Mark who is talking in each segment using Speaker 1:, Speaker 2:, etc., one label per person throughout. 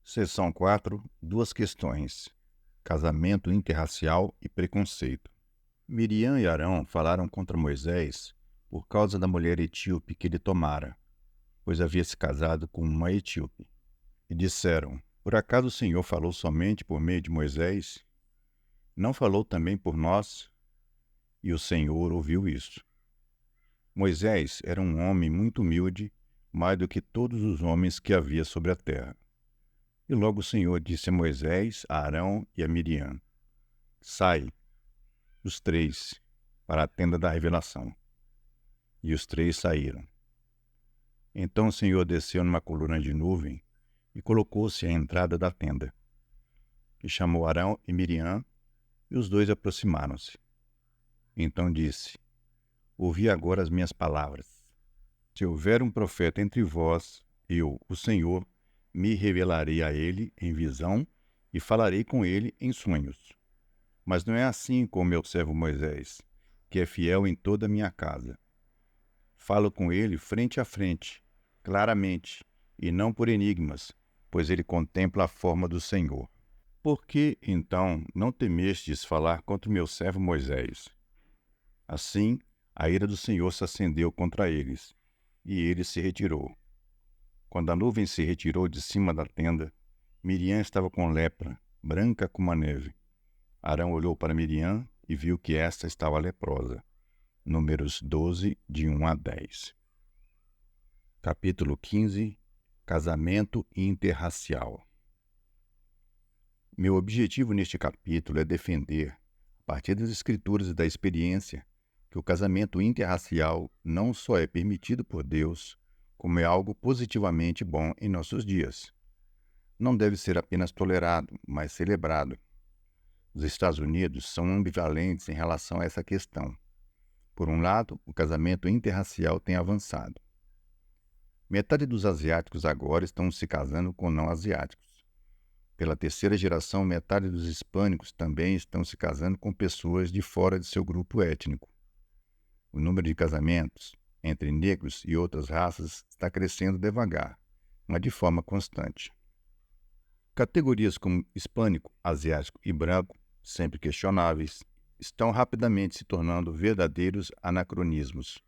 Speaker 1: Seção 4. Duas questões: casamento interracial e preconceito. Miriam e Arão falaram contra Moisés por causa da mulher etíope que ele tomara, pois havia se casado com uma etíope. E disseram: Por acaso o Senhor falou somente por meio de Moisés? Não falou também por nós? E o Senhor ouviu isso. Moisés era um homem muito humilde, mais do que todos os homens que havia sobre a terra. E logo o Senhor disse a Moisés, a Arão e a Miriam: Sai, os três, para a tenda da revelação. E os três saíram. Então o Senhor desceu numa coluna de nuvem e colocou-se à entrada da tenda. E chamou Arão e Miriam, e os dois aproximaram-se. Então disse: Ouvi agora as minhas palavras. Se houver um profeta entre vós, eu, o Senhor, me revelarei a ele em visão e falarei com ele em sonhos. Mas não é assim com meu servo Moisés, que é fiel em toda a minha casa. Falo com ele frente a frente, claramente, e não por enigmas, pois ele contempla a forma do Senhor. Por que, então, não temestes falar contra o meu servo Moisés? Assim, a ira do Senhor se acendeu contra eles, e ele se retirou. Quando a nuvem se retirou de cima da tenda, Miriam estava com lepra, branca como a neve. Arão olhou para Miriam e viu que esta estava leprosa. Números 12, de 1 a 10. Capítulo 15. Casamento interracial. Meu objetivo neste capítulo é defender, a partir das Escrituras e da experiência, que o casamento interracial não só é permitido por Deus, como é algo positivamente bom em nossos dias. Não deve ser apenas tolerado, mas celebrado. Os Estados Unidos são ambivalentes em relação a essa questão. Por um lado, o casamento interracial tem avançado. Metade dos asiáticos agora estão se casando com não asiáticos. Pela terceira geração, metade dos hispânicos também estão se casando com pessoas de fora de seu grupo étnico. O número de casamentos entre negros e outras raças está crescendo devagar, mas de forma constante. Categorias como hispânico, asiático e branco, sempre questionáveis, estão rapidamente se tornando verdadeiros anacronismos,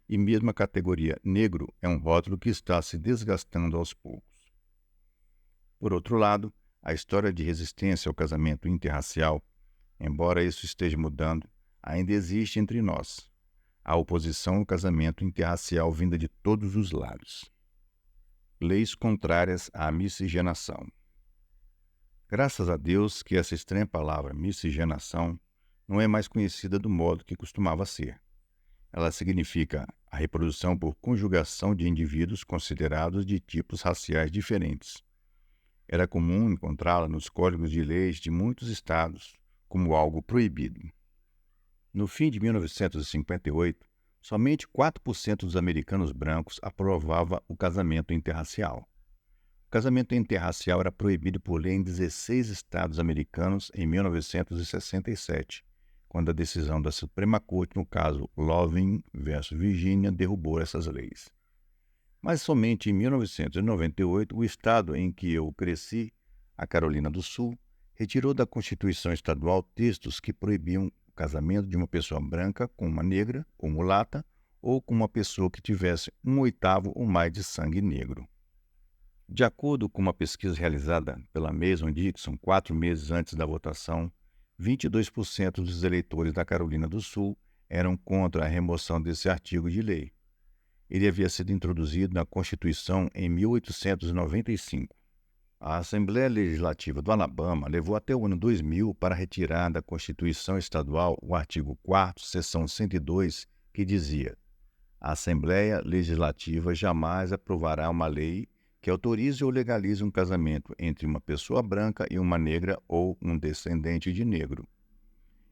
Speaker 1: e mesmo a categoria negro é um rótulo que está se desgastando aos poucos. Por outro lado, a história de resistência ao casamento interracial, embora isso esteja mudando, ainda existe entre nós. A oposição ao casamento interracial vinda de todos os lados. Leis contrárias à miscigenação. Graças a Deus que essa estranha palavra miscigenação não é mais conhecida do modo que costumava ser. Ela significa a reprodução por conjugação de indivíduos considerados de tipos raciais diferentes. Era comum encontrá-la nos códigos de leis de muitos estados como algo proibido. No fim de 1958, somente 4% dos americanos brancos aprovava o casamento interracial. O casamento interracial era proibido por lei em 16 estados americanos em 1967, quando a decisão da Suprema Corte no caso Loving versus Virginia derrubou essas leis. Mas somente em 1998, o estado em que eu cresci, a Carolina do Sul, retirou da Constituição Estadual textos que proibiam o casamento de uma pessoa branca com uma negra ou mulata ou com uma pessoa que tivesse 1/8 ou mais de sangue negro. De acordo com uma pesquisa realizada pela Mason-Dixon 4 meses antes da votação, 22% dos eleitores da Carolina do Sul eram contra a remoção desse artigo de lei. Ele havia sido introduzido na Constituição em 1895. A Assembleia Legislativa do Alabama levou até o ano 2000 para retirar da Constituição Estadual o artigo 4º, seção 102, que dizia: a Assembleia Legislativa jamais aprovará uma lei que autorize ou legalize um casamento entre uma pessoa branca e uma negra ou um descendente de negro.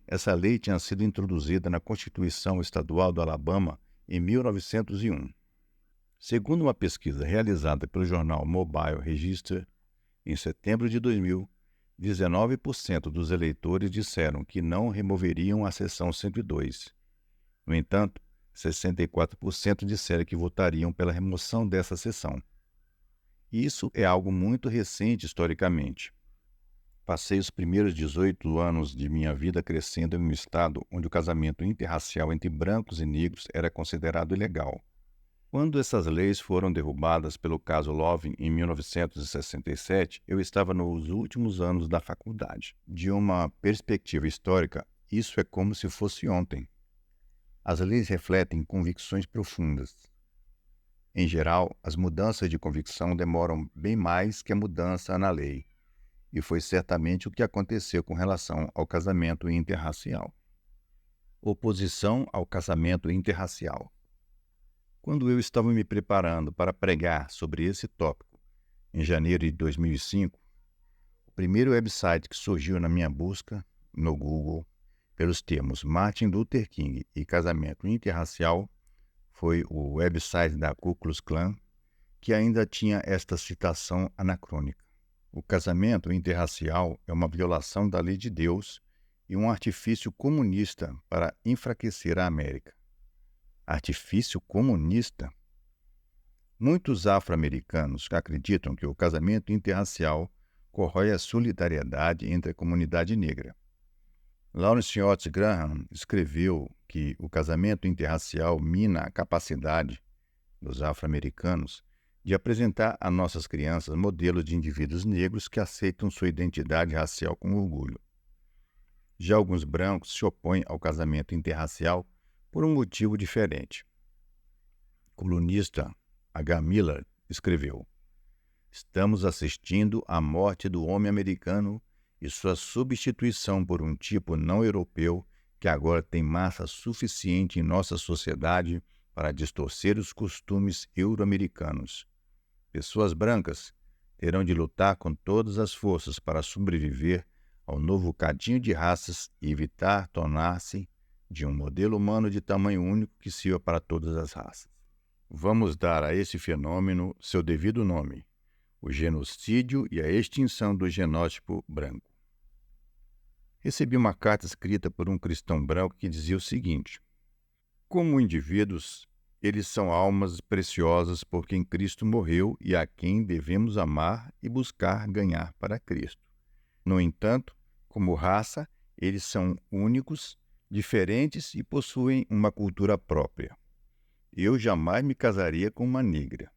Speaker 1: Essa lei tinha sido introduzida na Constituição Estadual do Alabama em 1901. Segundo uma pesquisa realizada pelo jornal Mobile Register, em setembro de 2000, 19% dos eleitores disseram que não removeriam a seção 102. No entanto, 64% disseram que votariam pela remoção dessa seção. Isso é algo muito recente historicamente. Passei os primeiros 18 anos de minha vida crescendo em um estado onde o casamento interracial entre brancos e negros era considerado ilegal. Quando essas leis foram derrubadas pelo caso Loving em 1967, eu estava nos últimos anos da faculdade. De uma perspectiva histórica, isso é como se fosse ontem. As leis refletem convicções profundas. Em geral, as mudanças de convicção demoram bem mais que a mudança na lei, e foi certamente o que aconteceu com relação ao casamento interracial. Oposição ao casamento interracial. Quando eu estava me preparando para pregar sobre esse tópico, em janeiro de 2005, o primeiro website que surgiu na minha busca no Google pelos termos Martin Luther King e casamento interracial foi o website da Ku Klux Klan, que ainda tinha esta citação anacrônica. O casamento interracial é uma violação da lei de Deus e um artifício comunista para enfraquecer a América. Artifício comunista? Muitos afro-americanos acreditam que o casamento interracial corrói a solidariedade entre a comunidade negra. Lawrence Oates Graham escreveu que o casamento interracial mina a capacidade dos afro-americanos de apresentar a nossas crianças modelos de indivíduos negros que aceitam sua identidade racial com orgulho. Já alguns brancos se opõem ao casamento interracial por um motivo diferente. O colunista H. Miller escreveu: "Estamos assistindo à morte do homem americano e sua substituição por um tipo não europeu que agora tem massa suficiente em nossa sociedade para distorcer os costumes euro-americanos. Pessoas brancas terão de lutar com todas as forças para sobreviver ao novo cadinho de raças e evitar tornar-se de um modelo humano de tamanho único que sirva para todas as raças. Vamos dar a esse fenômeno seu devido nome: o genocídio e a extinção do genótipo branco." Recebi uma carta escrita por um cristão branco que dizia o seguinte: "Como indivíduos, eles são almas preciosas por quem Cristo morreu e a quem devemos amar e buscar ganhar para Cristo. No entanto, como raça, eles são únicos, diferentes e possuem uma cultura própria. Eu jamais me casaria com uma negra.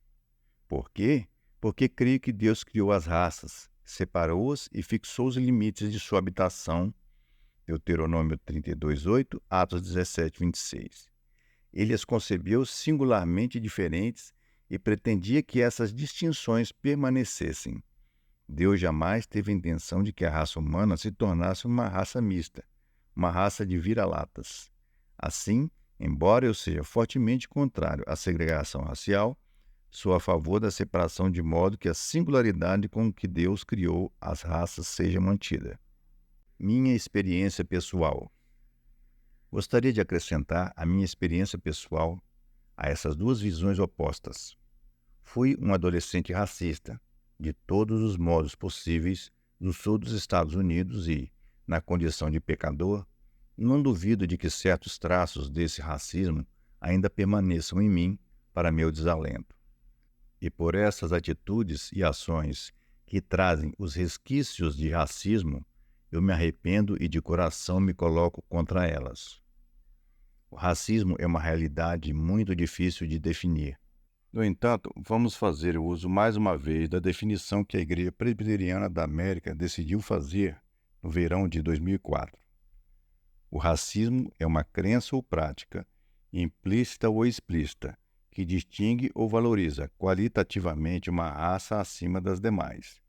Speaker 1: Por quê? Porque creio que Deus criou as raças, separou-as e fixou os limites de sua habitação." Deuteronômio 32:8, Atos 17:26. Ele as concebeu singularmente diferentes e pretendia que essas distinções permanecessem. Deus jamais teve a intenção de que a raça humana se tornasse uma raça mista, uma raça de vira-latas. Assim, embora eu seja fortemente contrário à segregação racial, sou a favor da separação de modo que a singularidade com que Deus criou as raças seja mantida. Minha experiência pessoal. Gostaria de acrescentar a minha experiência pessoal a essas duas visões opostas. Fui um adolescente racista, de todos os modos possíveis, do sul dos Estados Unidos e, na condição de pecador, não duvido de que certos traços desse racismo ainda permaneçam em mim para meu desalento. E por essas atitudes e ações que trazem os resquícios de racismo, eu me arrependo e de coração me coloco contra elas. O racismo é uma realidade muito difícil de definir. No entanto, vamos fazer uso mais uma vez da definição que a Igreja Presbiteriana da América decidiu fazer no verão de 2004. O racismo é uma crença ou prática, implícita ou explícita, que distingue ou valoriza qualitativamente uma raça acima das demais.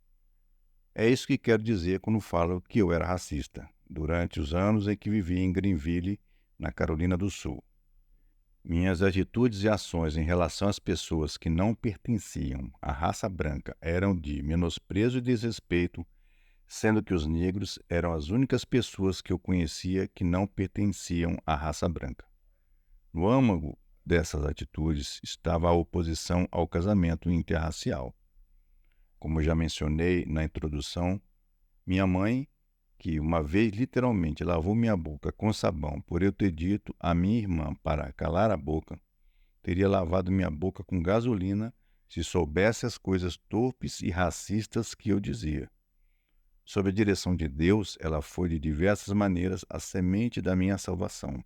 Speaker 1: É isso que quero dizer quando falo que eu era racista, durante os anos em que vivi em Greenville, na Carolina do Sul. Minhas atitudes e ações em relação às pessoas que não pertenciam à raça branca eram de menosprezo e desrespeito, sendo que os negros eram as únicas pessoas que eu conhecia que não pertenciam à raça branca. No âmago dessas atitudes estava a oposição ao casamento interracial. Como já mencionei na introdução, minha mãe, que uma vez literalmente lavou minha boca com sabão por eu ter dito à minha irmã para calar a boca, teria lavado minha boca com gasolina se soubesse as coisas torpes e racistas que eu dizia. Sob a direção de Deus, ela foi de diversas maneiras a semente da minha salvação.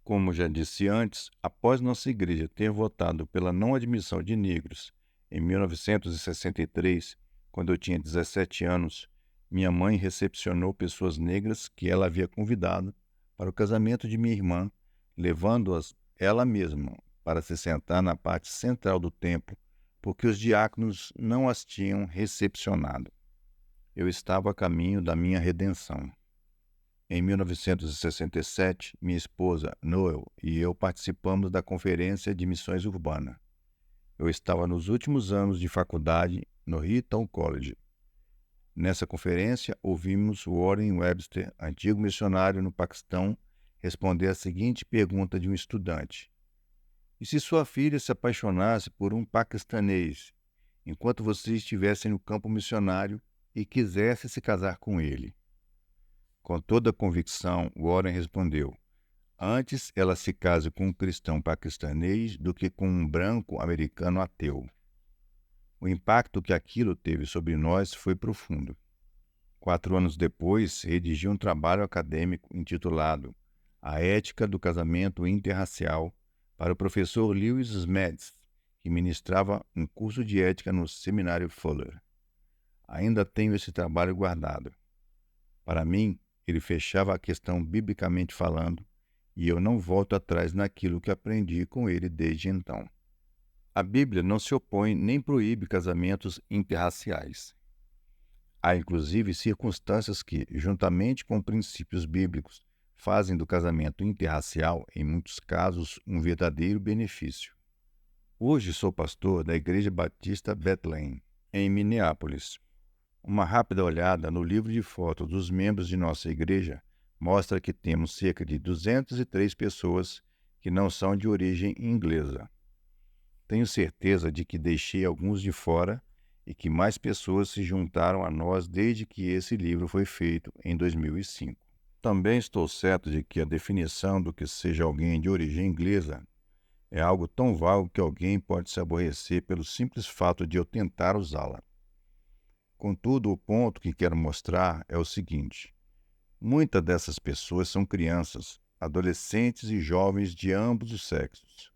Speaker 1: Como já disse antes, após nossa igreja ter votado pela não admissão de negros em 1963, quando eu tinha 17 anos, minha mãe recepcionou pessoas negras que ela havia convidado para o casamento de minha irmã, levando-as ela mesma para se sentar na parte central do templo, porque os diáconos não as tinham recepcionado. Eu estava a caminho da minha redenção. Em 1967, minha esposa, Noel, e eu participamos da Conferência de Missões Urbana. Eu estava nos últimos anos de faculdade no Eton College. Nessa conferência, ouvimos Warren Webster, antigo missionário no Paquistão, responder a seguinte pergunta de um estudante: e se sua filha se apaixonasse por um paquistanês, enquanto você estivesse no campo missionário e quisesse se casar com ele? Com toda convicção, Warren respondeu: antes ela se case com um cristão paquistanês do que com um branco americano ateu. O impacto que aquilo teve sobre nós foi profundo. 4 anos depois, redigi um trabalho acadêmico intitulado A Ética do Casamento Interracial para o professor Lewis Smedes, que ministrava um curso de ética no Seminário Fuller. Ainda tenho esse trabalho guardado. Para mim, ele fechava a questão biblicamente falando, e eu não volto atrás naquilo que aprendi com ele desde então. A Bíblia não se opõe nem proíbe casamentos interraciais. Há inclusive circunstâncias que, juntamente com princípios bíblicos, fazem do casamento interracial, em muitos casos, um verdadeiro benefício. Hoje sou pastor da Igreja Batista Bethlehem, em Minneapolis. Uma rápida olhada no livro de fotos dos membros de nossa igreja mostra que temos cerca de 203 pessoas que não são de origem inglesa. Tenho certeza de que deixei alguns de fora e que mais pessoas se juntaram a nós desde que esse livro foi feito em 2005. Também estou certo de que a definição do que seja alguém de origem inglesa é algo tão vago que alguém pode se aborrecer pelo simples fato de eu tentar usá-la. Contudo, o ponto que quero mostrar é o seguinte: muitas dessas pessoas são crianças, adolescentes e jovens de ambos os sexos.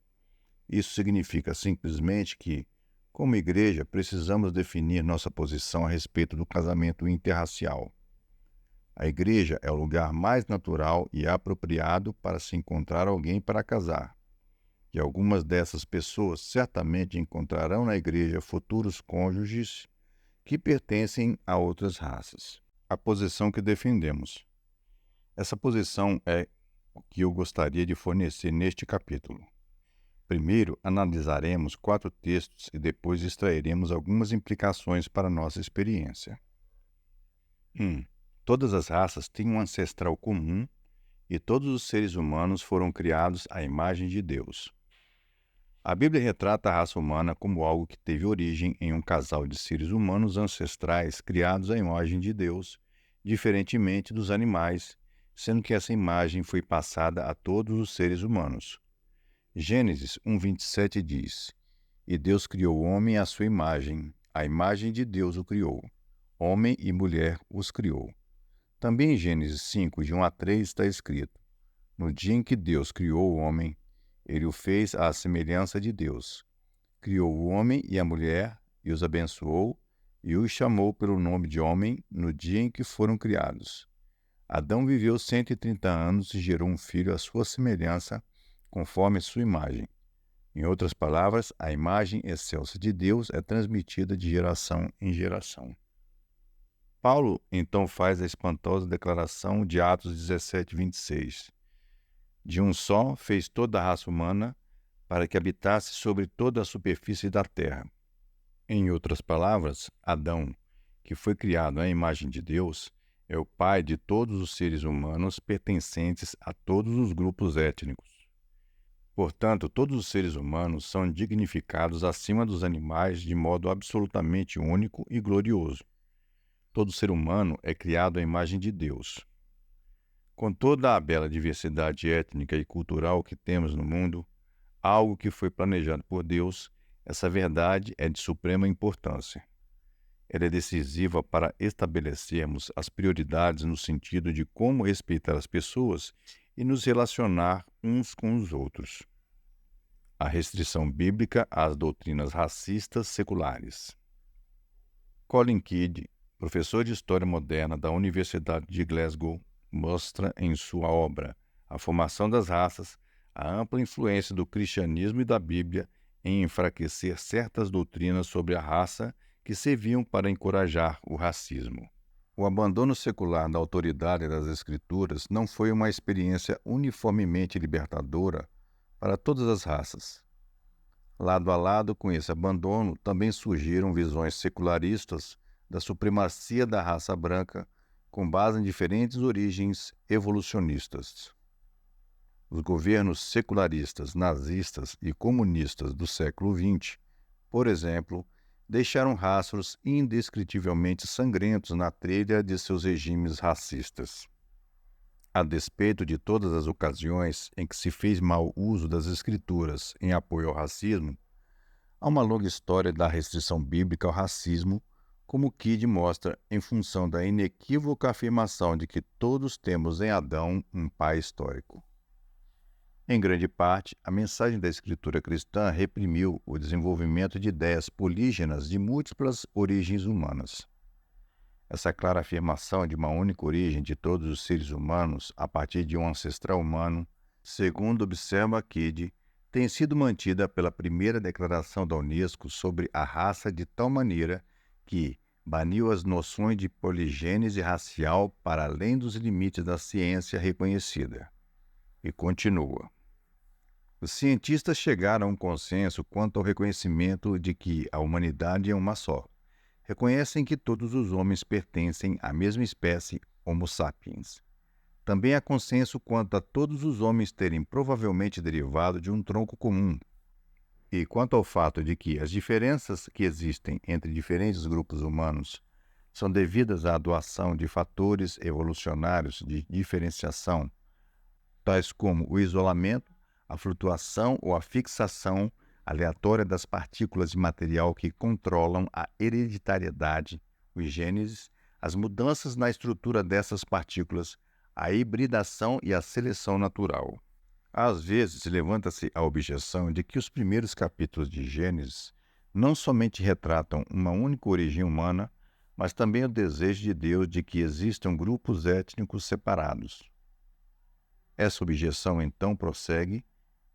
Speaker 1: Isso significa simplesmente que, como igreja, precisamos definir nossa posição a respeito do casamento interracial. A igreja é o lugar mais natural e apropriado para se encontrar alguém para casar. E algumas dessas pessoas certamente encontrarão na igreja futuros cônjuges que pertencem a outras raças. A posição que defendemos. Essa posição é o que eu gostaria de fornecer neste capítulo. Primeiro, analisaremos 4 textos e depois extrairemos algumas implicações para nossa experiência. 1. Todas as raças têm um ancestral comum e todos os seres humanos foram criados à imagem de Deus. A Bíblia retrata a raça humana como algo que teve origem em um casal de seres humanos ancestrais criados à imagem de Deus, diferentemente dos animais, sendo que essa imagem foi passada a todos os seres humanos. Gênesis 1:27 diz: e Deus criou o homem à sua imagem, a imagem de Deus o criou. Homem e mulher os criou. Também em Gênesis 5:1-3 está escrito: no dia em que Deus criou o homem, ele o fez à semelhança de Deus. Criou o homem e a mulher, e os abençoou, e os chamou pelo nome de homem no dia em que foram criados. Adão viveu 130 anos e gerou um filho à sua semelhança, conforme sua imagem. Em outras palavras, a imagem excelsa de Deus é transmitida de geração em geração. Paulo então faz a espantosa declaração de Atos 17:26. De um só fez toda a raça humana, para que habitasse sobre toda a superfície da terra. Em outras palavras, Adão, que foi criado à imagem de Deus, é o pai de todos os seres humanos pertencentes a todos os grupos étnicos. Portanto, todos os seres humanos são dignificados acima dos animais de modo absolutamente único e glorioso. Todo ser humano é criado à imagem de Deus. Com toda a bela diversidade étnica e cultural que temos no mundo, algo que foi planejado por Deus, Essa verdade é de suprema importância. Ela é decisiva para estabelecermos as prioridades no sentido de como respeitar as pessoas e nos relacionar uns com os outros. A restrição bíblica às doutrinas racistas seculares. Colin Kidd, professor de História Moderna da Universidade de Glasgow, mostra em sua obra A Formação das Raças a ampla influência do cristianismo e da Bíblia em enfraquecer certas doutrinas sobre a raça que serviam para encorajar o racismo. O abandono secular da autoridade das Escrituras não foi uma experiência uniformemente libertadora para todas as raças. Lado a lado com esse abandono, também surgiram visões secularistas da supremacia da raça branca, com base em diferentes origens evolucionistas. Os governos secularistas, nazistas e comunistas do século XX, por exemplo, deixaram rastros indescritivelmente sangrentos na trilha de seus regimes racistas. A despeito de todas as ocasiões em que se fez mau uso das Escrituras em apoio ao racismo, há uma longa história da restrição bíblica ao racismo, como Kidd mostra em função da inequívoca afirmação de que todos temos em Adão um pai histórico. Em grande parte, a mensagem da Escritura cristã reprimiu o desenvolvimento de ideias polígenas de múltiplas origens humanas. Essa clara afirmação de uma única origem de todos os seres humanos a partir de um ancestral humano, segundo observa Kidd, tem sido mantida pela primeira declaração da Unesco sobre a raça de tal maneira que baniu as noções de poligênese racial para além dos limites da ciência reconhecida. E continua. Os cientistas chegaram a um consenso quanto ao reconhecimento de que a humanidade é uma só. Reconhecem que todos os homens pertencem à mesma espécie, Homo sapiens. Também há consenso quanto a todos os homens terem provavelmente derivado de um tronco comum. E quanto ao fato de que as diferenças que existem entre diferentes grupos humanos são devidas à atuação de fatores evolucionários de diferenciação, tais como o isolamento, a flutuação ou a fixação aleatória das partículas de material que controlam a hereditariedade, os genes, as mudanças na estrutura dessas partículas, a hibridação e a seleção natural. Às vezes, levanta-se a objeção de que os primeiros capítulos de Gênesis não somente retratam uma única origem humana, mas também o desejo de Deus de que existam grupos étnicos separados. Essa objeção, então, prossegue,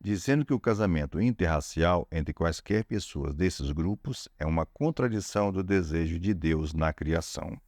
Speaker 1: dizendo que o casamento interracial entre quaisquer pessoas desses grupos é uma contradição do desejo de Deus na criação.